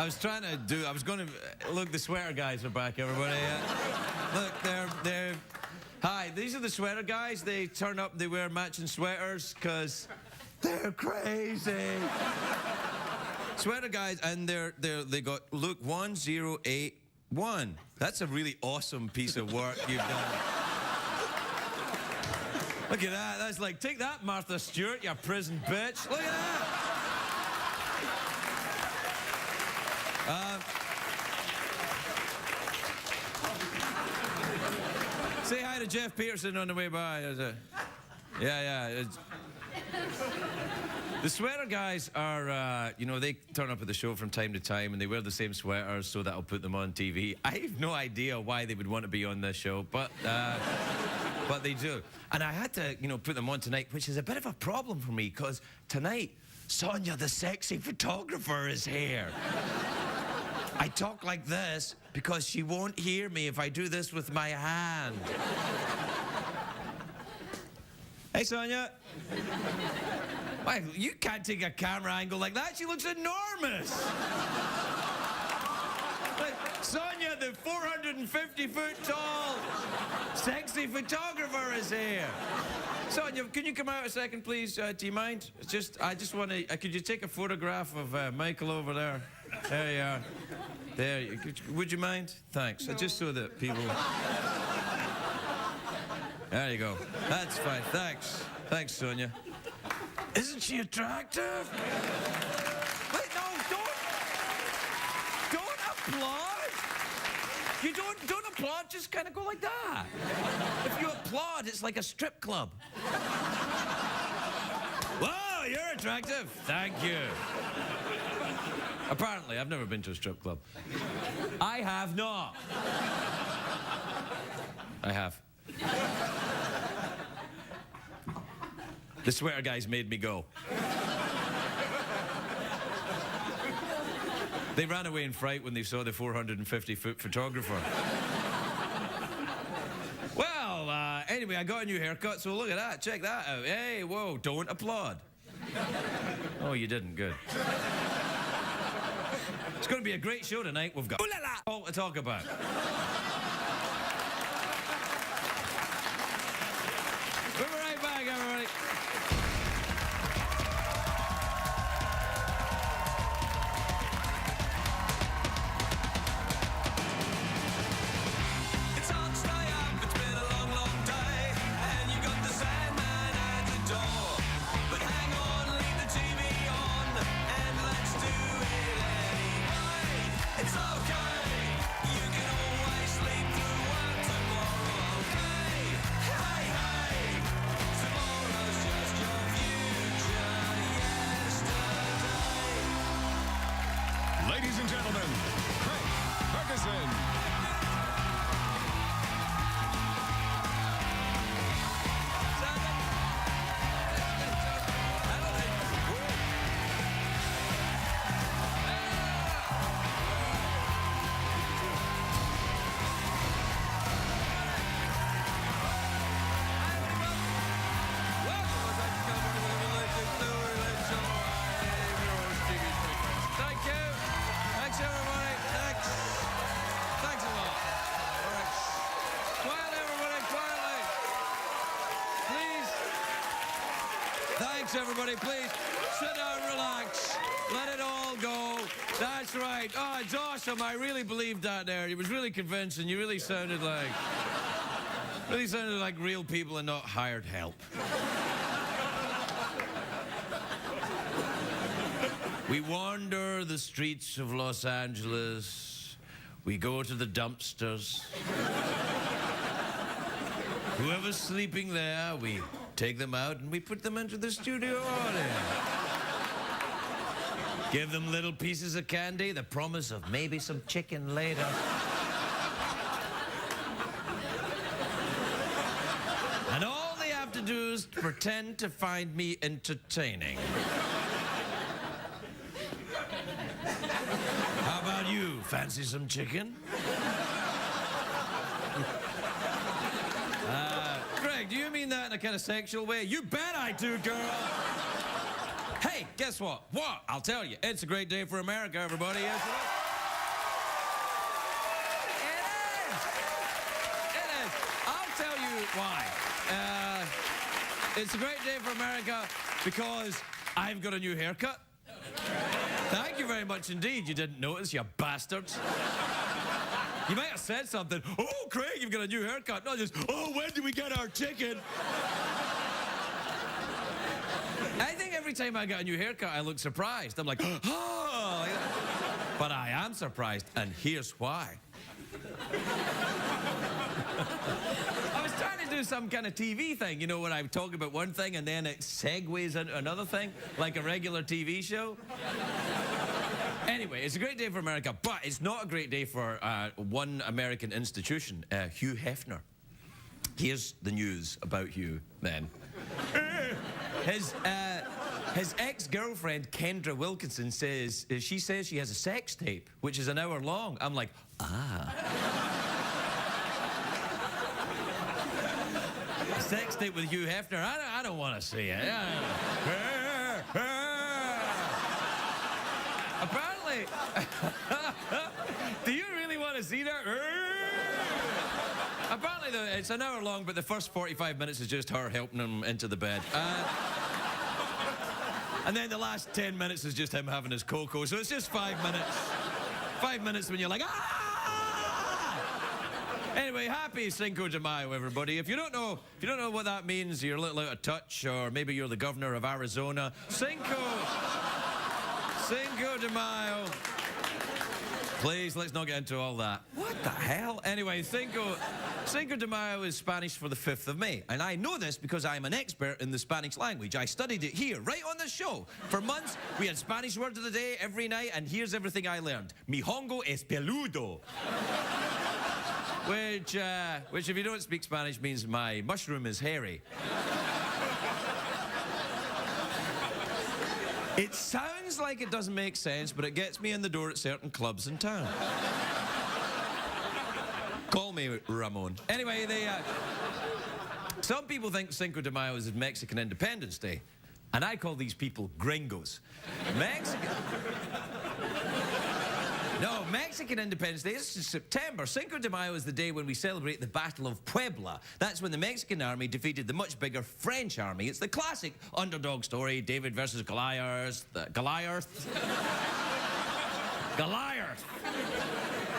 I was going to, look, the sweater guys are back, everybody. Look, they're, hi, these are the sweater guys. They turn up, they wear matching sweaters, because they're crazy. Sweater guys, and they got, look, 1081. That's a really awesome piece of work you've done. Look at that, that's like, take that, Martha Stewart, you prison bitch. Look at that. Say hi to Jeff Peterson on the way by. Yeah. The sweater guys are, you know, they turn up at the show from time to time and they wear the same sweaters so that'll put them on TV. I have no idea why they would want to be on this show, but they do. And I had to, you know, put them on tonight, which is a bit of a problem for me, because tonight, Sonia, the sexy photographer, is here. I talk like this because she won't hear me if I do this with my hand. Hey, Sonia. Why, you can't take a camera angle like that. She looks enormous. Like, Sonia, the 450-foot tall, sexy photographer is here. Sonia, can you come out a second, please? Do you mind? I just want to, could you take a photograph of Michael over there? There you are. There, would you mind? Thanks. No. Just so that people... There you go. That's fine. Thanks. Thanks, Sonia. Isn't she attractive? Wait, no, don't applaud. You don't applaud, just kind of go like that. If you applaud, it's like a strip club. Whoa, you're attractive. Thank you. Apparently, I've never been to a strip club. I have not. I have. The sweater guys made me go. They ran away in fright when they saw the 450-foot photographer. Well, anyway, I got a new haircut, so look at that. Check that out. Hey, whoa, don't applaud. Oh, you didn't. Good. It's going to be a great show tonight. We've got all to talk about. We'll be right back, everybody. Ladies and gentlemen, Ferguson. Thanks, everybody. Please sit down, relax. Let it all go. That's right. Oh, it's awesome. I really believed that there. It was really convincing. You really sounded like real people and not hired help. We wander the streets of Los Angeles. We go to the dumpsters. Whoever's sleeping there, we take them out and we put them into the studio audience. Give them little pieces of candy, the promise of maybe some chicken later. And all they have to do is pretend to find me entertaining. How about you? Fancy some chicken? Greg, do you mean that in a kind of sexual way? You bet I do, girl. Hey, guess what? What? I'll tell you. It's a great day for America, everybody. Yes, it is. why. It's a great day for America because I've got a new haircut. Thank you very much indeed. You didn't notice, you bastards. You might have said something. Oh, Craig, you've got a new haircut. Not just, oh, when do we get our chicken? I think every time I get a new haircut, I look surprised. I'm like, oh. But I am surprised, and here's why. I was trying to do some kind of TV thing, you know, where I talk about one thing and then it segues into another thing, like a regular TV show. Anyway, it's a great day for America, but it's not a great day for one American institution, Hugh Hefner. Here's the news about Hugh, then. His ex-girlfriend, Kendra Wilkinson, says she has a sex tape, which is an hour long. I'm like, ah. A sex tape with Hugh Hefner? I don't want to see it. Apparently, do you really want to see that? Apparently, it's an hour long, but the first 45 minutes is just her helping him into the bed. And then the last 10 minutes is just him having his cocoa, so it's just 5 minutes. 5 minutes when you're like, ah! Anyway, happy Cinco de Mayo, everybody. If you don't know what that means, you're a little out of touch, or maybe you're the governor of Arizona. Cinco de Mayo. Please, let's not get into all that. What the hell? Anyway, Cinco de Mayo is Spanish for the 5th of May. And I know this because I'm an expert in the Spanish language. I studied it here, right on this show. For months, we had Spanish word of the day every night, and here's everything I learned. Mi hongo es peludo. Which, if you don't speak Spanish, means my mushroom is hairy. It sounds like it doesn't make sense, but it gets me in the door at certain clubs in town. Call me Ramon. Anyway, some people think Cinco de Mayo is Mexican Independence Day, and I call these people gringos. Mexican Independence Day is in September. Cinco de Mayo is the day when we celebrate the Battle of Puebla. That's when the Mexican army defeated the much bigger French army. It's the classic underdog story, David versus Goliath. Goliath.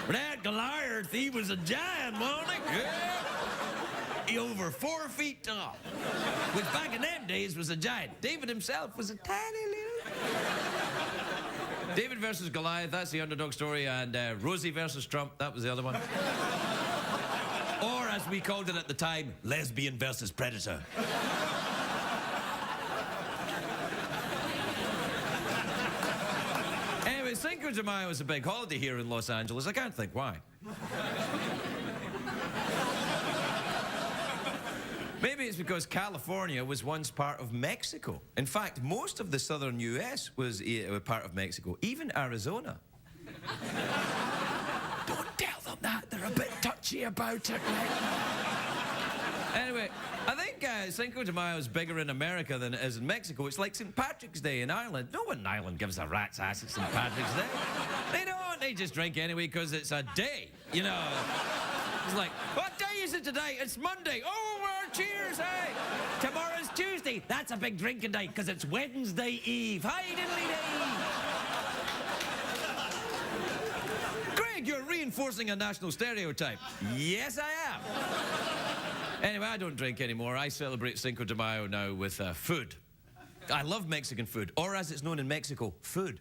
That Goliath, he was a giant, wasn't he? Yeah. He over 4 feet tall. Which back in them days was a giant. David himself was a tiny little... David versus Goliath, that's the underdog story, and Rosie versus Trump, that was the other one. Or, as we called it at the time, lesbian versus predator. Anyway, Cinco de Mayo is a big holiday here in Los Angeles. I can't think why. Maybe it's because California was once part of Mexico. In fact, most of the southern U.S. was part of Mexico, even Arizona. Don't tell them that. They're a bit touchy about it right now. Anyway, I think Cinco de Mayo is bigger in America than it is in Mexico. It's like St. Patrick's Day in Ireland. No one in Ireland gives a rat's ass at St. Patrick's Day. They don't. They just drink anyway because it's a day, you know. It's like, what day is it today? It's Monday. Oh, cheers, hey! Tomorrow's Tuesday. That's a big drinking day, because it's Wednesday Eve. Hi, diddly-dee! Greg, you're reinforcing a national stereotype. Yes, I am. Anyway, I don't drink anymore. I celebrate Cinco de Mayo now with food. I love Mexican food, or as it's known in Mexico, food.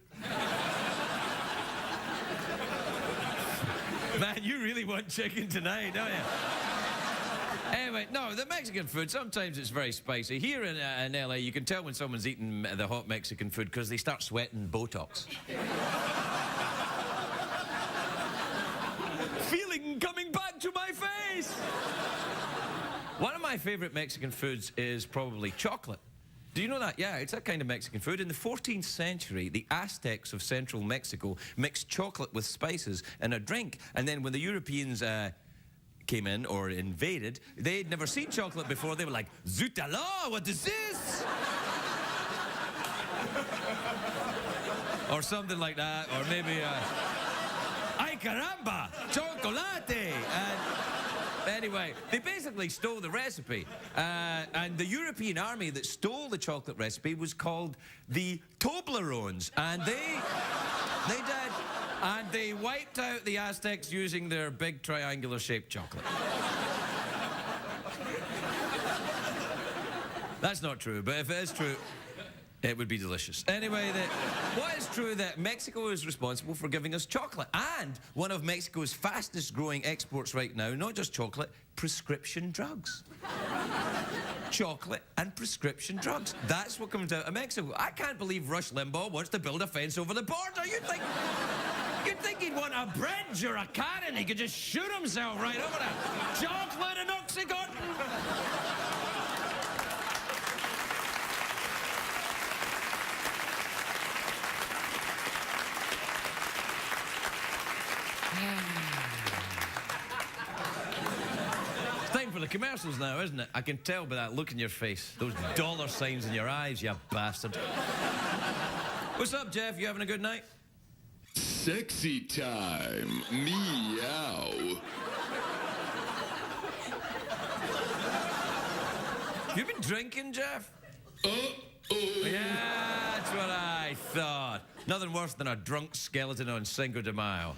Man, you really want chicken tonight, don't you? Anyway, no, the Mexican food, sometimes it's very spicy. Here in LA, you can tell when someone's eating the hot Mexican food because they start sweating Botox. Feeling coming back to my face! One of my favorite Mexican foods is probably chocolate. Do you know that? Yeah, it's that kind of Mexican food. In the 14th century, the Aztecs of central Mexico mixed chocolate with spices in a drink. And then when the Europeans came in or invaded, they'd never seen chocolate before. They were like, Zut alors, what is this? Or something like that, or maybe, ay caramba, chocolate. And Anyway, they basically stole the recipe. And the European army that stole the chocolate recipe was called the Toblerones. And they did. And they wiped out the Aztecs using their big triangular-shaped chocolate. That's not true, but if it is true, it would be delicious. Anyway, what is true that Mexico is responsible for giving us chocolate. And one of Mexico's fastest growing exports right now, not just chocolate, prescription drugs. Chocolate and prescription drugs. That's what comes out of Mexico. I can't believe Rush Limbaugh wants to build a fence over the border. You'd think he'd want a bridge or a cannon. He could just shoot himself right over there. Chocolate and Oxycontin. It's time for the commercials now, isn't it? I can tell by that look in your face. Those dollar signs in your eyes, you bastard. What's up, Jeff? You having a good night? Sexy time. Meow. You been drinking, Jeff? Uh-oh. Yeah, that's what I thought. Nothing worse than a drunk skeleton on Cinco de Mayo.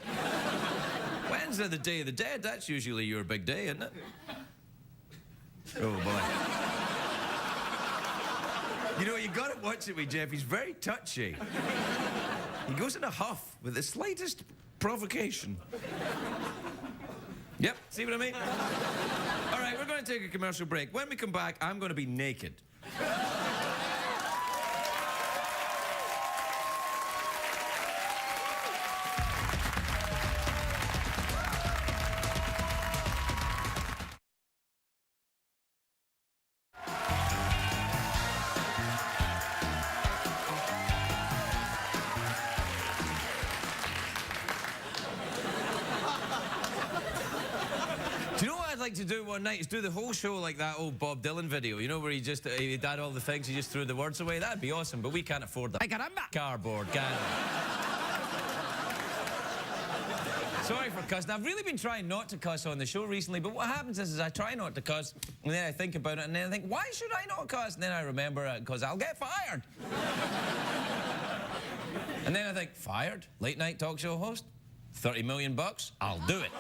Wednesday, the Day of the Dead, that's usually your big day, isn't it? Oh, boy. You know, you gotta watch it with Jeff. He's very touchy. He goes in a huff with the slightest provocation. Yep, see what I mean? All right, we're going to take a commercial break. When we come back, I'm going to be naked. I'd like to do one night is do the whole show like that old Bob Dylan video, you know, where he just he did all the things, he just threw the words away. That'd be awesome, but we can't afford that. Ay, caramba! Cardboard, can we? Sorry for cussing. I've really been trying not to cuss on the show recently, but what happens is I try not to cuss, and then I think about it, and then I think, why should I not cuss? And then I remember it, because I'll get fired. And then I think, fired? Late night talk show host? 30 million bucks? I'll do it.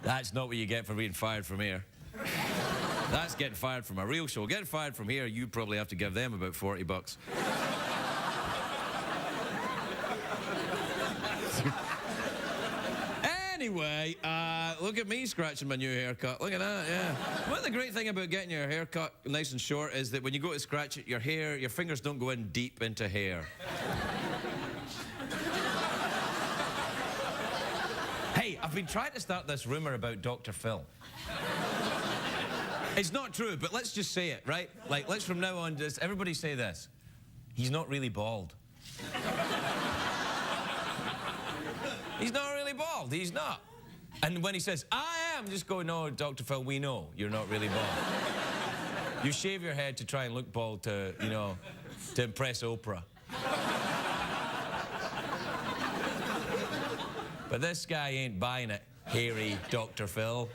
That's not what you get for being fired from here. That's getting fired from a real show. Getting fired from here, you probably have to give them about 40 bucks. Anyway, look at me scratching my new haircut. Look at that, yeah. One of the great thing about getting your haircut nice and short is that when you go to scratch it, your fingers don't go in deep into hair. Hey, I've been trying to start this rumor about Dr. Phil. It's not true, but let's just say it, right? Like, let's from now on just everybody say this. He's not really bald. He's not really bald. He's not. And when he says, I am, just go, no, Dr. Phil, we know you're not really bald. You shave your head to try and look bald to, you know, to impress Oprah. But this guy ain't buying it, hairy Dr. Phil.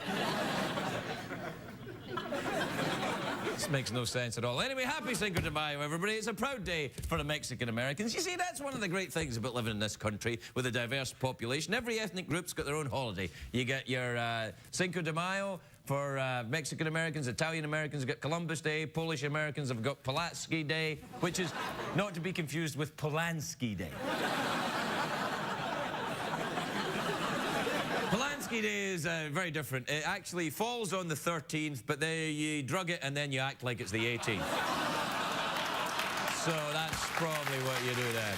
This makes no sense at all. Anyway, happy Cinco de Mayo, everybody. It's a proud day for the Mexican Americans. You see, that's one of the great things about living in this country with a diverse population. Every ethnic group's got their own holiday. You get your Cinco de Mayo for Mexican Americans. Italian Americans have got Columbus Day. Polish Americans have got Pulaski Day, which is not to be confused with Polanski Day. Polanski Day is very different. It actually falls on the 13th, but you drug it and then you act like it's the 18th. So that's probably what you do then.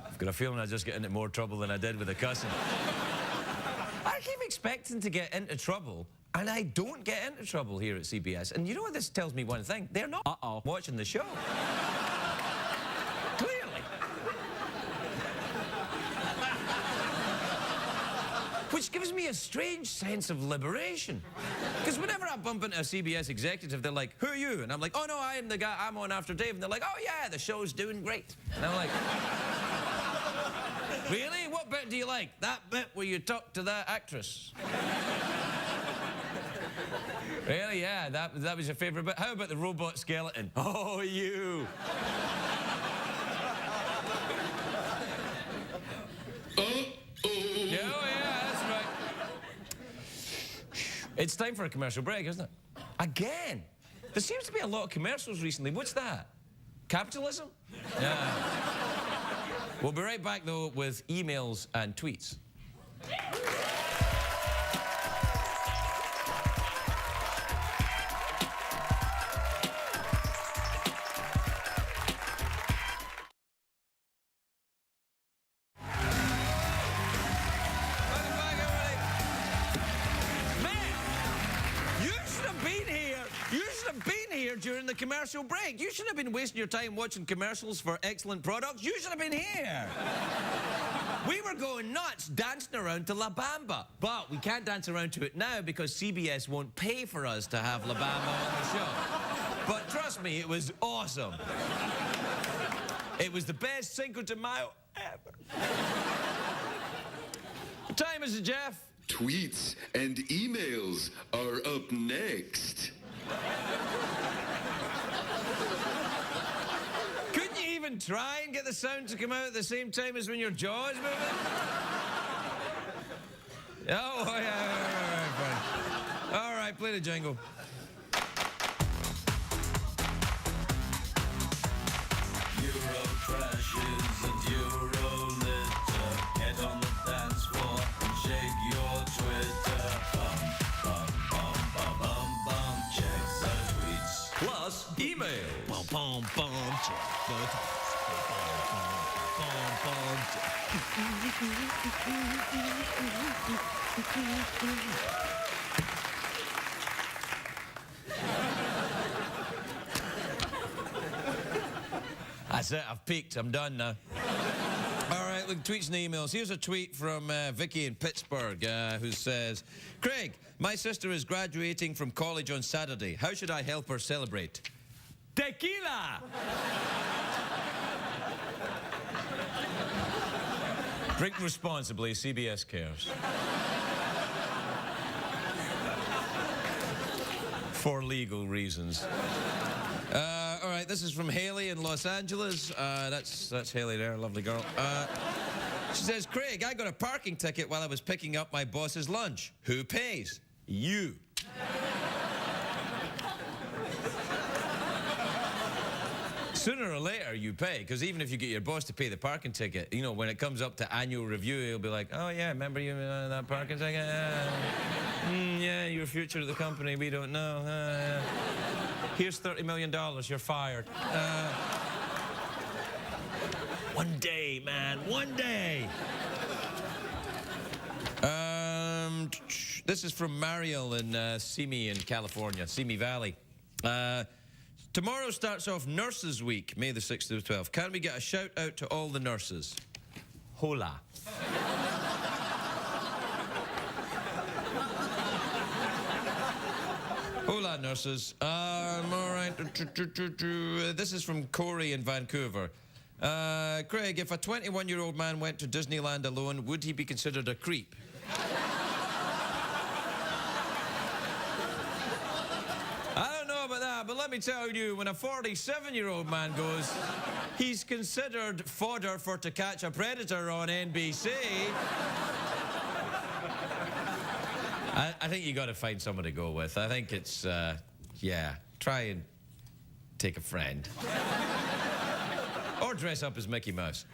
I've got a feeling I just get into more trouble than I did with the cussing. I keep expecting to get into trouble, and I don't get into trouble here at CBS. And you know what this tells me one thing? They're not watching the show. which gives me a strange sense of liberation. Because whenever I bump into a CBS executive, they're like, who are you? And I'm like, oh no, I am the guy, I'm on after Dave. And they're like, oh yeah, the show's doing great. And I'm like, really? What bit do you like? That bit where you talk to that actress. Really? Yeah, that was your favorite bit. How about the robot skeleton? Oh, you. It's time for a commercial break, isn't it? Again. There seems to be a lot of commercials recently. What's that? Capitalism? Yeah. We'll be right back, though, with emails and tweets. During the commercial break. You shouldn't have been wasting your time watching commercials for excellent products. You should have been here. We were going nuts dancing around to La Bamba. But we can't dance around to it now because CBS won't pay for us to have La Bamba on the show. But trust me, it was awesome. It was the best Cinco de Mayo ever. What time is it, Jeff? Tweets and emails are up next. Couldn't you even try and get the sound to come out at the same time as when your jaw is moving? Oh, yeah, fine. All right, play the jingle. Euro crashes and Euro litter. Get on the dance floor and shake your Twitter. Bum, bum, bum, bum, bum, bum. Check the tweets. Plus, email. Bum, bum, bum. Check the tweets. Bum, bum, That's it, I've peaked. I'm done now. All right, look, tweets and emails. Here's a tweet from Vicky in Pittsburgh who says, Craig, my sister is graduating from college on Saturday. How should I help her celebrate? Tequila! Drink responsibly, CBS cares. For legal reasons. All right, this is from Haley in Los Angeles. That's Haley there, lovely girl. She says, Craig, I got a parking ticket while I was picking up my boss's lunch. Who pays? You. Sooner or later, you pay, because even if you get your boss to pay the parking ticket, you know, when it comes up to annual review, he'll be like, oh, yeah, remember you that parking ticket? Yeah, your future of the company, we don't know. Here's $30 million, you're fired. One day, man, one day. This is from Mariel in Simi in California, Simi Valley. Tomorrow starts off Nurses Week, May the 6th to the 12th. Can we get a shout out to all the nurses? Hola. Hola, nurses. All right. This is from Corey in Vancouver. Craig, if a 21-year-old man went to Disneyland alone, would he be considered a creep? But let me tell you, when a 47-year-old man goes, he's considered fodder for To Catch a Predator on NBC. I think you got to find someone to go with. I think it's, yeah, try and take a friend. Or dress up as Mickey Mouse.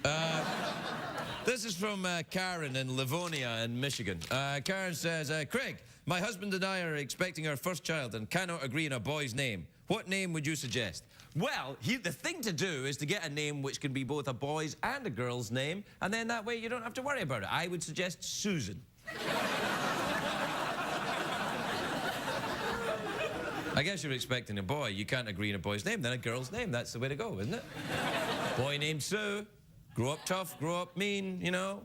This is from Karen in Livonia in Michigan. Karen says, Craig, my husband and I are expecting our first child and cannot agree on a boy's name. What name would you suggest? Well, the thing to do is to get a name which can be both a boy's and a girl's name, and then that way you don't have to worry about it. I would suggest Susan. I guess you're expecting a boy. You can't agree on a boy's name, then a girl's name. That's the way to go, isn't it? Boy named Sue. Grow up tough, grow up mean, you know.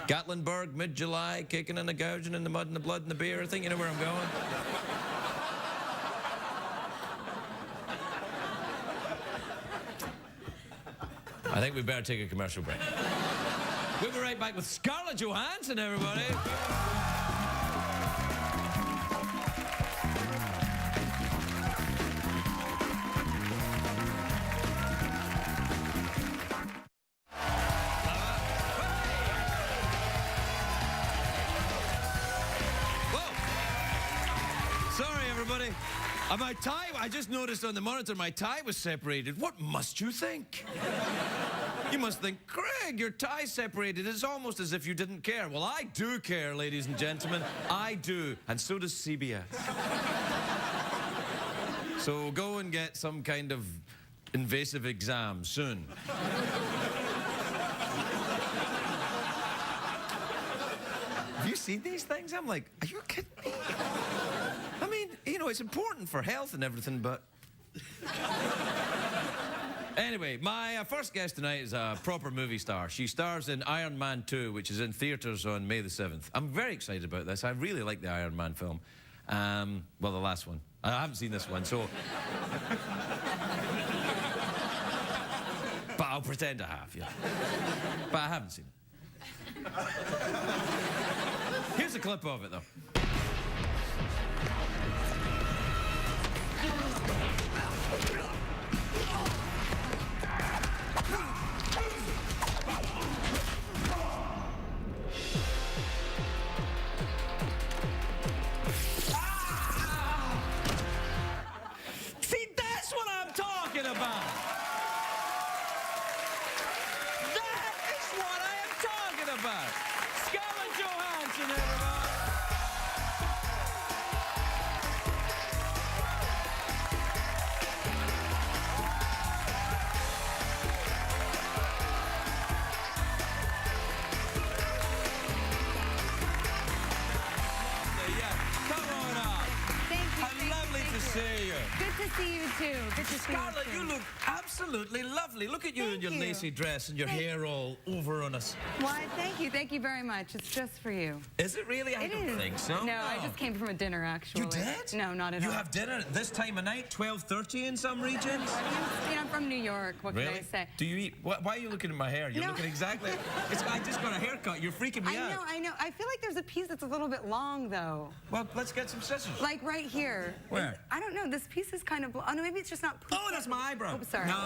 Gatlinburg, mid-July, kicking and a gouging in the mud and the blood and the beer. I think you know where I'm going. I think we better take a commercial break. We'll be right back with Scarlett Johansson, everybody. Sorry, everybody. My tie, I just noticed on the monitor my tie was separated. What must you think? You must think, Craig, your tie's separated. It's almost as if you didn't care. Well, I do care, ladies and gentlemen. I do. And so does CBS. So go and get some kind of invasive exam soon. Have you seen these things? I'm like, are you kidding me? I mean, you know, it's important for health and everything, but... Anyway, my first guest tonight is a proper movie star. She stars in Iron Man 2, which is in theaters on May the 7th. I'm very excited about this. I really like the Iron Man film. Well, the last one. I haven't seen this one, so... But I'll pretend I have, yeah. But I haven't seen it. Here's a clip of it, though. See, that's what I'm talking about. That is what I am talking about. Scarlett Johansson, everybody. See you. Good to see you too. Good to see Scarlett, you too. you look absolutely lovely. Look at you in your you. lacy dress and your hair all over on us. Why, thank you. Thank you very much. It's just for you. Is it really? I don't think so. No, I just came from a dinner, actually. You did? No, not at all. You have dinner at this time of night, 12:30 in some regions? You know, I'm from New York. What can Really? I say? Do you eat? Why are you looking at my hair? You're No. looking exactly... I just got a haircut. You're freaking me out. I know. I feel like there's a piece that's a little bit long, though. Well, let's get some scissors. Like right here. Where? I don't know. This piece is kind of... Oh, no, maybe it's just not... Oh, that's my eyebrow. Oh, sorry. No.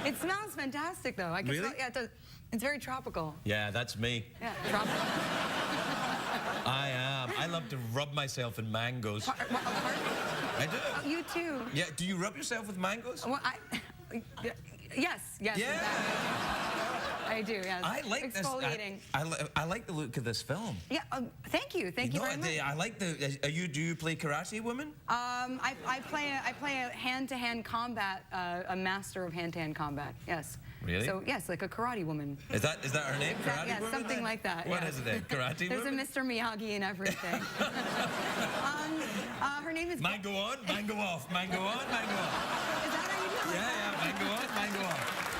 It smells fantastic, though. I can Really? smell, yeah, it does. It's very tropical. Yeah, that's me. Yeah, tropical. I am. I love to rub myself in mangoes. Pardon? I do. Oh, you too. Yeah, do you rub yourself with mangoes? Well, yes. Yeah. I do, yes. I like Exfoliating. this. I like the look of this film. Yeah, thank you. Thank you very much. I like the. Do you play karate, woman? I play a hand-to-hand combat, a master of hand-to-hand combat. Yes. Really? So yes, like a karate woman. Is that her name? Karate Yes, woman? something like that. What yes. is it then? Karate There's woman? a Mr. Miyagi and everything. Her name is. Mango on, mango off, mango on, mango off. Is that how you do it? Yeah, mango on, mango off.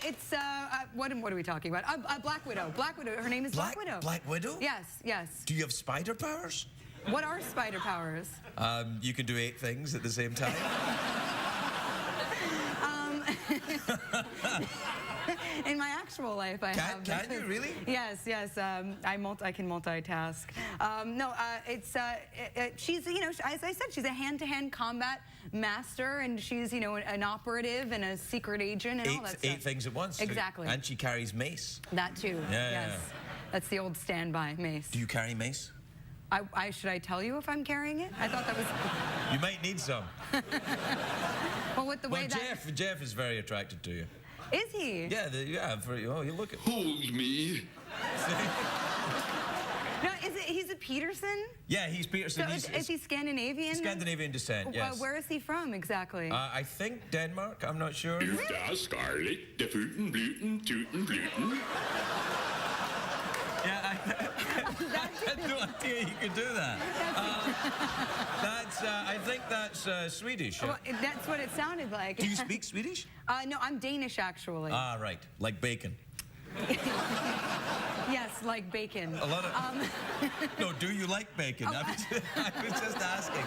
It's what are we talking about? Black Widow. Black Widow. Her name is Black Widow. Black Widow? Yes. Yes. Do you have spider powers? What are spider powers? You can do 8 things at the same time. In my actual life, I have. Can you really? Yes. I can multitask. She's, you know, as I said, she's a hand-to-hand combat master, and she's, you know, an operative and a secret agent and all that stuff. 8 things at once. Exactly. And she carries mace. That too. Yeah. Yes. That's the old standby mace. Do you carry mace? Should I tell you if I'm carrying it? I thought that was. You might need some. Well, with the way that. Jeff is very attracted to you. Is he? Yeah, you look at... Hold me. No, he's a Peterson? Yeah, he's Peterson. So is he Scandinavian? Scandinavian descent, yes. Where is he from, exactly? I think Denmark, I'm not sure. Is da Scarlett, the futen, bluten, tuten, bluten? Yeah, I had no idea you could do that. I think that's Swedish. Well, that's what it sounded like. Do you speak Swedish? No, I'm Danish, actually. Ah, right. Like bacon. Yes, like bacon. A lot of... No, do you like bacon? I was just asking.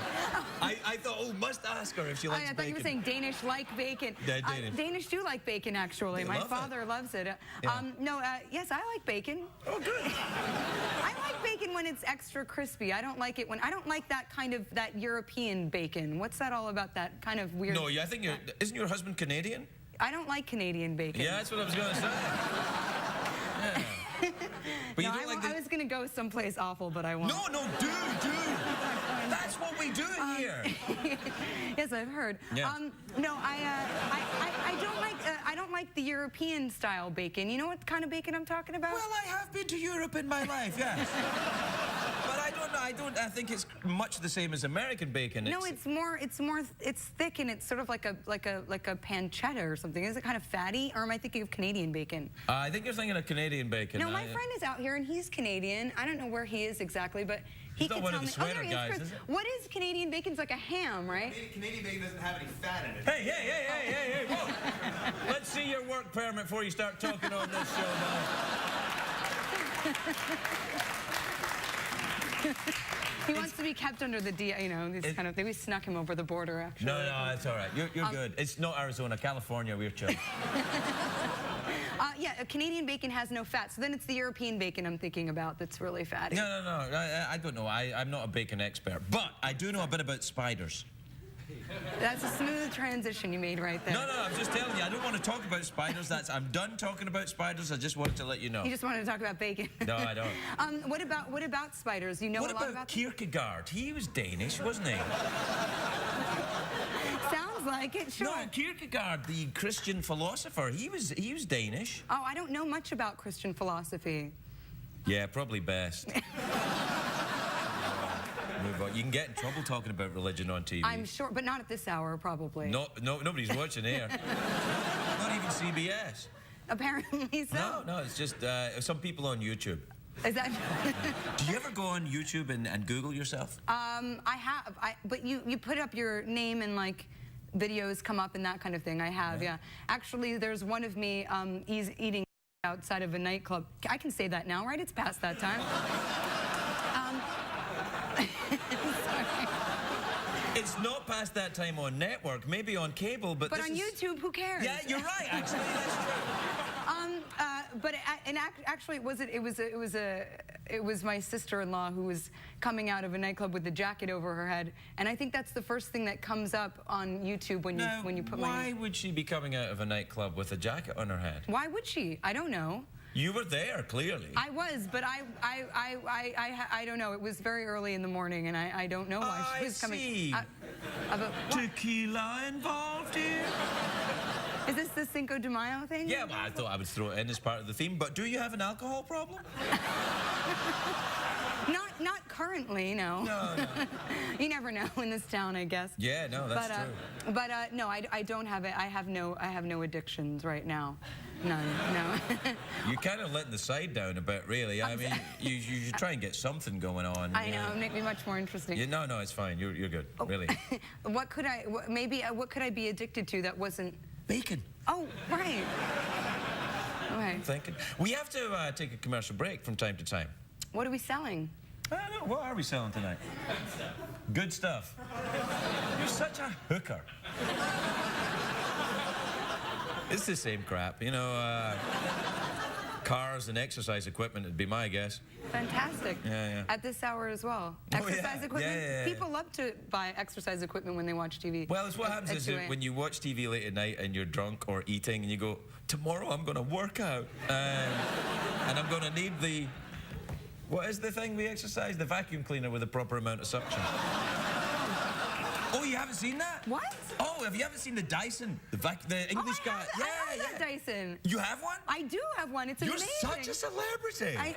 I thought, oh, must ask her if she likes I thought bacon. you were saying Danish like bacon. Yeah, Danish. Danish do like bacon, actually. They My love father loves it. Yeah. Yes, I like bacon. Oh, good. I like bacon when it's extra crispy. I don't like it when... I don't like that kind of... that European bacon. What's that all about, that kind of weird... No, I think isn't your husband Canadian? I don't like Canadian bacon. Yeah, that's what I was going to say. Yeah. But No, you don't like I was going to go someplace awful, but I won't. No, dude. That's what we do here. Yes, I've heard. Yeah. No, I don't like the European style bacon. You know what kind of bacon I'm talking about? Well, I have been to Europe in my life, yes. But I don't know. I think it's much the same as American bacon. No, it's thick, and it's sort of like a pancetta or something. Is it kind of fatty, or am I thinking of Canadian bacon? I think you're thinking of Canadian bacon. No, my friend is out here, and he's Canadian. I don't know where he is exactly, but he He's not could one tell of the me. sweater There he is, guys, Chris. is it? What is Canadian bacon? It's like a ham, right? Canadian bacon doesn't have any fat in it. Hey, whoa. Let's see your work permit before you start talking on this show now. He wants to be kept under the DA, this kind of thing. We snuck him over the border, actually. No, that's all right. You're good. It's not Arizona, California. We're chill. Yeah, Canadian bacon has no fat, so then it's the European bacon I'm thinking about that's really fatty. No. I don't know. I'm not a bacon expert, but I do know a bit about spiders. That's a smooth transition you made right there. No, I'm just telling you. I don't want to talk about spiders. I'm done talking about spiders. I just wanted to let you know. You just wanted to talk about bacon. No, I don't. What about spiders? You know What a lot about about them? Kierkegaard? He was Danish, wasn't he? Sounds like it, sure. No, Kierkegaard, the Christian philosopher, he was Danish. Oh, I don't know much about Christian philosophy. Yeah, probably best. Move on. You can get in trouble talking about religion on TV. I'm sure, but not at this hour, probably. No, nobody's watching here. Not even CBS. Apparently so. No, it's just some people on YouTube. Is that... Do you ever go on YouTube and Google yourself? I have. But you put up your name and, like, videos come up and that kind of thing. I have, yeah. Actually, there's one of me eating outside of a nightclub. I can say that now, right? It's past that time. Sorry. It's not past that time on network, maybe on cable, but on YouTube, who cares? Yeah, you're right, actually, that's true. Actually, it was my sister-in-law who was coming out of a nightclub with the jacket over her head, and I think that's the first thing that comes up on YouTube when you put why would she be coming out of a nightclub with a jacket on her head? Why would she? I don't know. You were there, clearly. I was, but I don't know. It was very early in the morning, and I don't know why she was coming. See. Tequila involved here? Is this the Cinco de Mayo thing? Yeah, well, I thought I would throw it in as part of the theme, but do you have an alcohol problem? Not currently, no. No. You never know in this town, I guess. Yeah, no, that's true. But no, I don't have it. I have no addictions right now. None, no. You're kind of letting the side down a bit, really. I mean, you should try and get something going on. I know, make me much more interesting. Yeah, no, it's fine. You're good, really. What could I be addicted to that wasn't... Bacon. Oh, right. Okay. I'm thinking. We have to take a commercial break from time to time. What are we selling? I don't know. What are we selling tonight? Good stuff. You're such a hooker. It's the same crap, cars and exercise equipment would be my guess. Fantastic. Yeah. At this hour as well. Oh, Exercise equipment. Yeah. People love to buy exercise equipment when they watch TV. Well, it's what happens is that when you watch TV late at night and you're drunk or eating and you go, tomorrow I'm going to work out and I'm going to need the... What is the thing we exercise? The vacuum cleaner with the proper amount of suction. Oh, you haven't seen that? What? Oh, have you haven't seen the Dyson? The English guy. I have that Dyson. You have one? I do have one. It's amazing. You're such a celebrity. I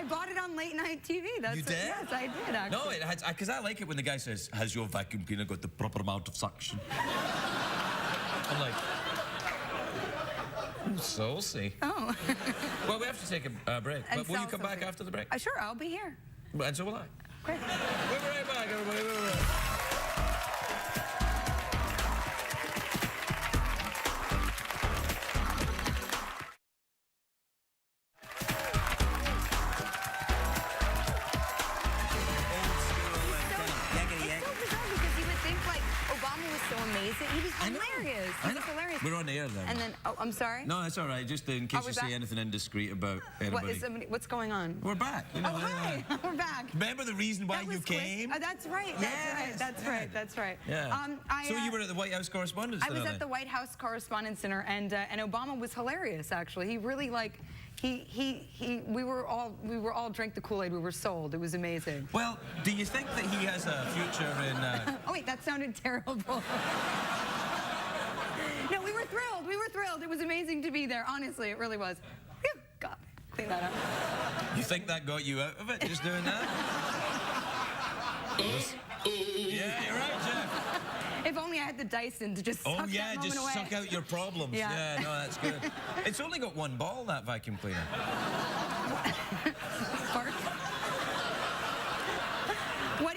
bought it on late night TV. You did? Yes, I did, actually. No, it has, because I like it when the guy says, has your vacuum cleaner got the proper amount of suction? I'm like, saucy. Oh. Well, we have to take a break. But will you come back after the break? Sure, I'll be here. And so will I. Great. We'll be right back, everybody. We'll be right back. We're on air then. And then, oh, I'm sorry? No, that's all right. Just in case we you say back? anything indiscreet about anybody. What's going on? We're back. You Oh, know, hi. We're back. Remember the reason why That you was quick. came? Oh, that's right. Yes, That's right. That's right. Yeah. So you were at the White House Correspondents' I was Dinner at the White House Correspondents' Dinner, and Obama was hilarious. Actually, he really we were all drank the Kool-Aid. We were sold. It was amazing. Well, do you think that he has a future in? Oh wait, that sounded terrible. No, we were thrilled. We were thrilled. It was amazing to be there. Honestly, it really was. Phew, God, clean that up. You think that got you out of it, just doing that? Yeah, you're right, Jeff. If only I had the Dyson to just suck that moment just away. suck out your problems. Yeah. No, that's good. It's only got one ball, that vacuum cleaner. Spark.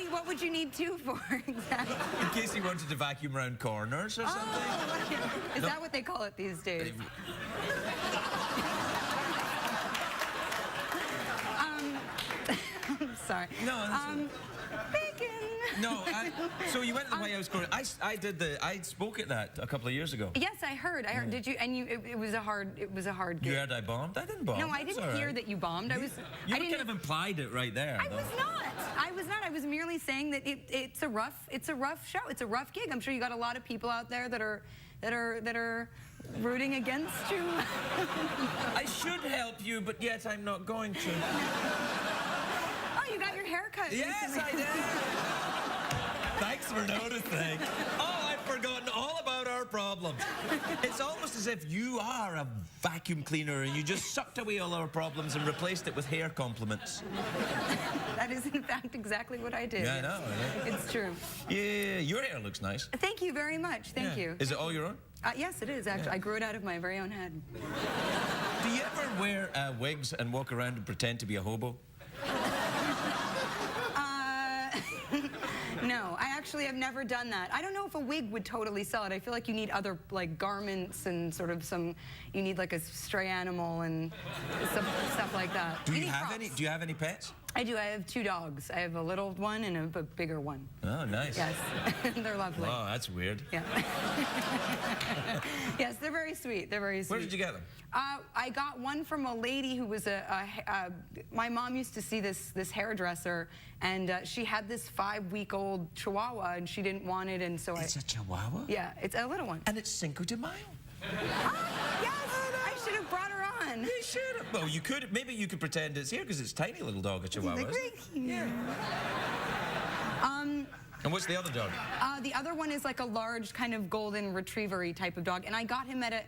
What would you need two for exactly? In case you wanted to vacuum around corners or something. Oh, is that what they call it these days? I'm sorry. No, that's Bacon. No, so you went to the White House Correspondents'. I spoke at that a couple of years ago. Yes, I heard. Did you? And it was a hard gig. You heard I bombed? I didn't bomb. No, I That's didn't all hear right. that you bombed. I kind of implied it right there. I was not. I was merely saying that it's a rough show. It's a rough gig. I'm sure you got a lot of people out there that are rooting against you. I should help you, but yet I'm not going to. Oh, you got your hair cut. Yes, recently. I did. Thanks for noticing. Oh, I've forgotten all about our problems. It's almost as if you are a vacuum cleaner and you just sucked away all our problems and replaced it with hair compliments. That is, in fact, exactly what I did. Yeah, I know. Yeah. It's true. Yeah, your hair looks nice. Thank you very much. Thank you. Is it all your own? Yes, it is, actually. I grew it out of my very own head. Do you ever wear wigs and walk around and pretend to be a hobo? No, I actually have never done that. I don't know if a wig would totally sell it. I feel like you need other, like, garments and sort of you need like a stray animal and stuff like that. Do you need have props. any? Do you have any pets? I do. I have two dogs. I have a little one and a bigger one. Oh, nice. Yes, they're lovely. Oh, that's weird. Yeah. Yes, they're very sweet. They're very sweet. Where did you get them? I got one from a lady who was my mom used to see this hairdresser, and she had this 5-week-old Chihuahua, and she didn't want it, and so It's a Chihuahua? Yeah, it's a little one. And it's Cinco de Mayo. Yes, I should have brought her on. You should have. Well, you could. Maybe you could pretend it's here because it's a tiny little dog, a Chihuahua. Like, Yeah. And what's the other dog? The other one is like a large kind of golden retriever-y type of dog, and I got him at a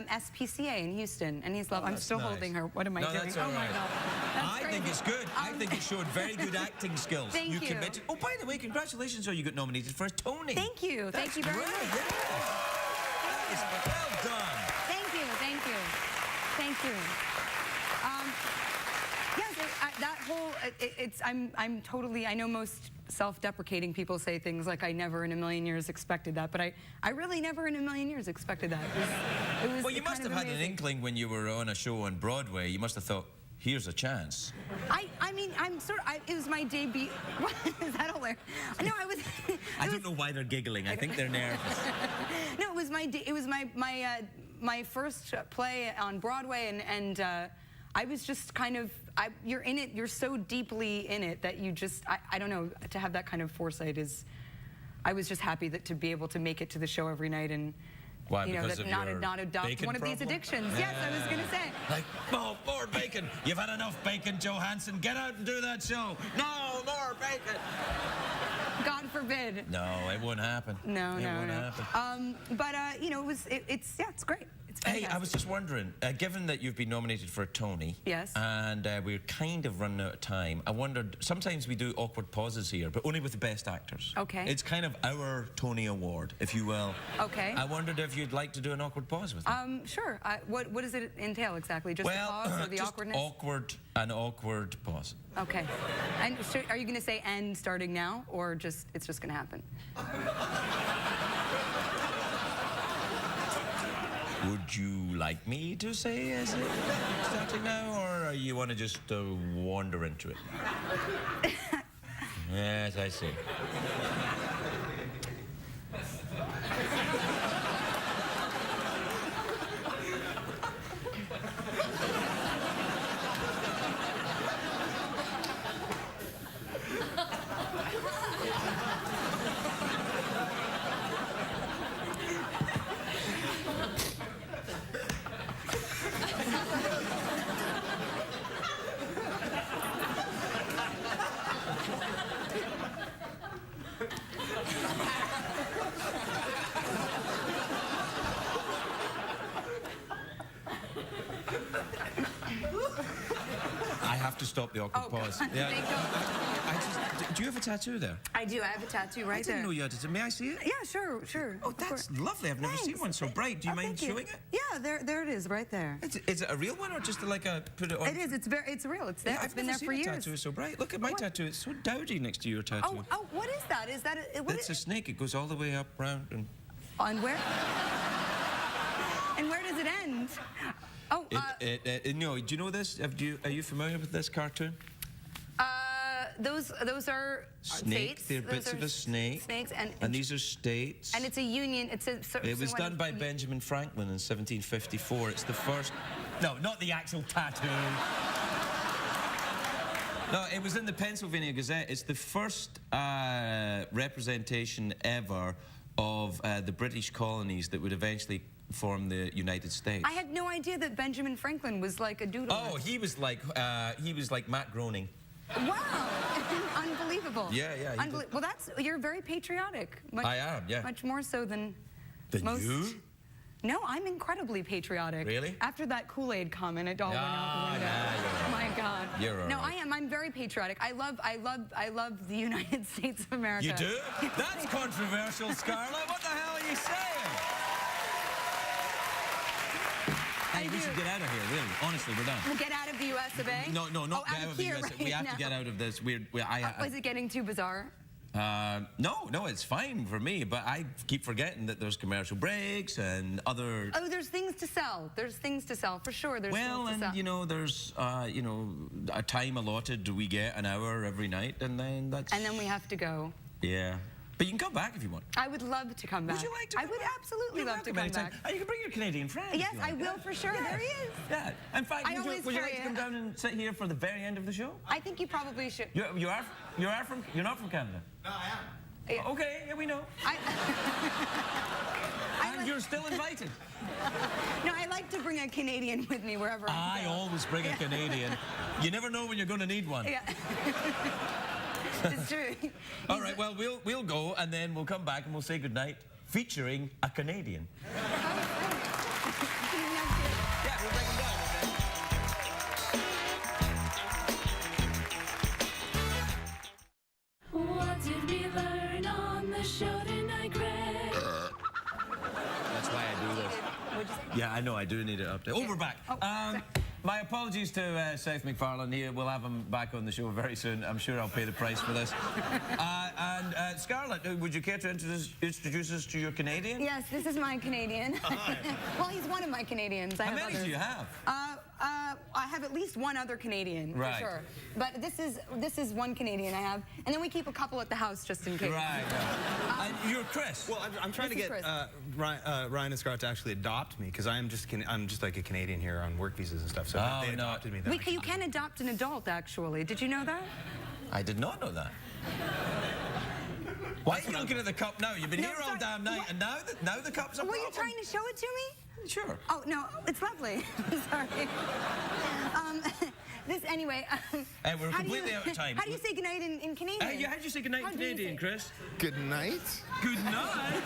SPCA in Houston, and he's lovely. I'm still nice. holding her. What am I doing? That's all Oh my right. God. That's I think crazy. it's good. I think it showed very good acting skills. Thank you. Committed. Oh, by the way, congratulations on you got nominated for a Tony. Thank you. Thank you very great, much. Yeah. That is well done. Thank you. Thank you. Thank you. Yes, that whole I'm totally. I know most self-deprecating people say things like I never in a million years expected that, but I really never in a million years expected that. It was Well, you must have had an inkling when you were on a show on Broadway. You must have thought, here's a chance. I mean, it was my debut. What, is that hilarious? No, I was. I don't know why they're giggling. I think they're nervous. No, it was my first play on Broadway, and I was just kind of. You're in it. You're so deeply in it that you just. I don't know. To have that kind of foresight is. I was just happy to be able to make it to the show every night and. Why? You know, because that of not your adopt bacon one of these problem? addictions. Yes, I was going to say. Like, oh, more bacon. You've had enough bacon, Johansson. Get out and do that show. No, more bacon. God forbid. No, it won't happen. No, it no, won't no. happen. But you know, it's great. It's Hey, fantastic. I was just wondering, given that you've been nominated for a Tony, Yes. and we're kind of running out of time, I wondered, sometimes we do awkward pauses here, but only with the best actors. Okay. It's kind of our Tony Award, if you will. Okay. I wondered if you'd like to do an awkward pause with me. Sure. What does it entail exactly? Just the pause or the just awkwardness? an awkward pause. Okay. And so are you going to say "and" starting now, or it's just going to happen? Would you like me to say is it starting now, or you want to just wander into it? Yes, I see. stop the awkward pause. God. Yeah. Thank God. Do you have a tattoo there? I do. I have a tattoo right I didn't there. know you had a tattoo. May I see it? Yeah, sure. Oh, Of that's course. lovely. I've never seen Thanks. one so bright. Do you mind thank showing it? Yeah, there it is, right there. Is it a real one or just like a put it on? It is. It's real. It's there. Yeah, It's I've been never there for seen a years. tattoo so bright. Look at my What? tattoo. It's so dowdy next to your tattoo. Oh, what is that? Is that what It's a snake. It goes all the way up, round, and... On where? And where does it end? Oh, no, do you know this? Are you familiar with this cartoon? those are Snake. states. They're Those bits are of a snake. Snakes and these are states. And it's a union. It was done by Benjamin Franklin in 1754. It's the first... No, not the actual tattoo. No, it was in the Pennsylvania Gazette. It's the first representation ever of the British colonies that would eventually form the United States. I had no idea that Benjamin Franklin was like a doodler. Oh, he was like Matt Groening. Wow, unbelievable. Yeah, he did. Well, you're very patriotic. I am, yeah. Much more so than Than most. you? No, I'm incredibly patriotic. Really? After that Kool-Aid comment, it all went out the window. Yeah, you're Oh my God. You're all no, right. I am. I'm very patriotic. I love the United States of America. You do? That's controversial, Scarlett. What the hell are you saying? Hey, we should get out of here, really. Honestly, we're done. We'll get out of the U.S. of A. No, not get I'm out of the here US. right We have now. to get out of this weird... Was it getting too bizarre? No, it's fine for me, but I keep forgetting that there's commercial breaks and other... Oh, there's things to sell. There's things to sell, for sure. There's Well, things to and, sell. there's, a time allotted. We get an hour every night, and then that's... And then we have to go. Yeah. But you can come back if you want. I would love to come back. Would you like to I come would back? absolutely You're love to welcome come anytime. back. And you can bring your Canadian friend. if Yes, you I like. will for sure. Yeah. There he is. Yeah. In fact, I always would you carry like to come it. down and sit here for the very end of the show? I think you probably should. You're not from Canada? No, I am. Okay, yeah, we know. And you're still invited. No, I like to bring a Canadian with me wherever I I go. always bring a Canadian. You never know when you're going to need one. Yeah. It's true. All right, well, we'll go, and then we'll come back and we'll say goodnight, featuring a Canadian. Yeah, we'll bring him down. What did we learn on the show tonight, Greg? That's why I do this. What'd you say? Yeah, I know, I do need an update. Oh, we're back. Oh, sorry. My apologies to Seth MacFarlane here. We'll have him back on the show very soon. I'm sure I'll pay the price for this. And Scarlett, would you care to introduce us to your Canadian? Yes, this is my Canadian. Well, he's one of my Canadians. How many do you have? I have at least one other Canadian, Right. for sure. But this is one Canadian I have, and then we keep a couple at the house just in case. Right. And you're Chris. Well, I'm trying to This is get Chris. Ryan and Scarlett to actually adopt me because I'm just like a Canadian here on work visas and stuff. So Oh, if they no. adopted me. Then You can adopt an adult, actually. Did you know that? I did not know that. Why are you looking at the cup now? You've been No, here all sorry. damn night, and now the cup's a Were you problem? trying to show it to me? Sure. Oh, no, it's lovely. Sorry. Anyway. Hey, we're how do completely you- out of time. How do you say goodnight in Canadian? How do you say goodnight in How do you Canadian, say- Chris? Good night. Good night.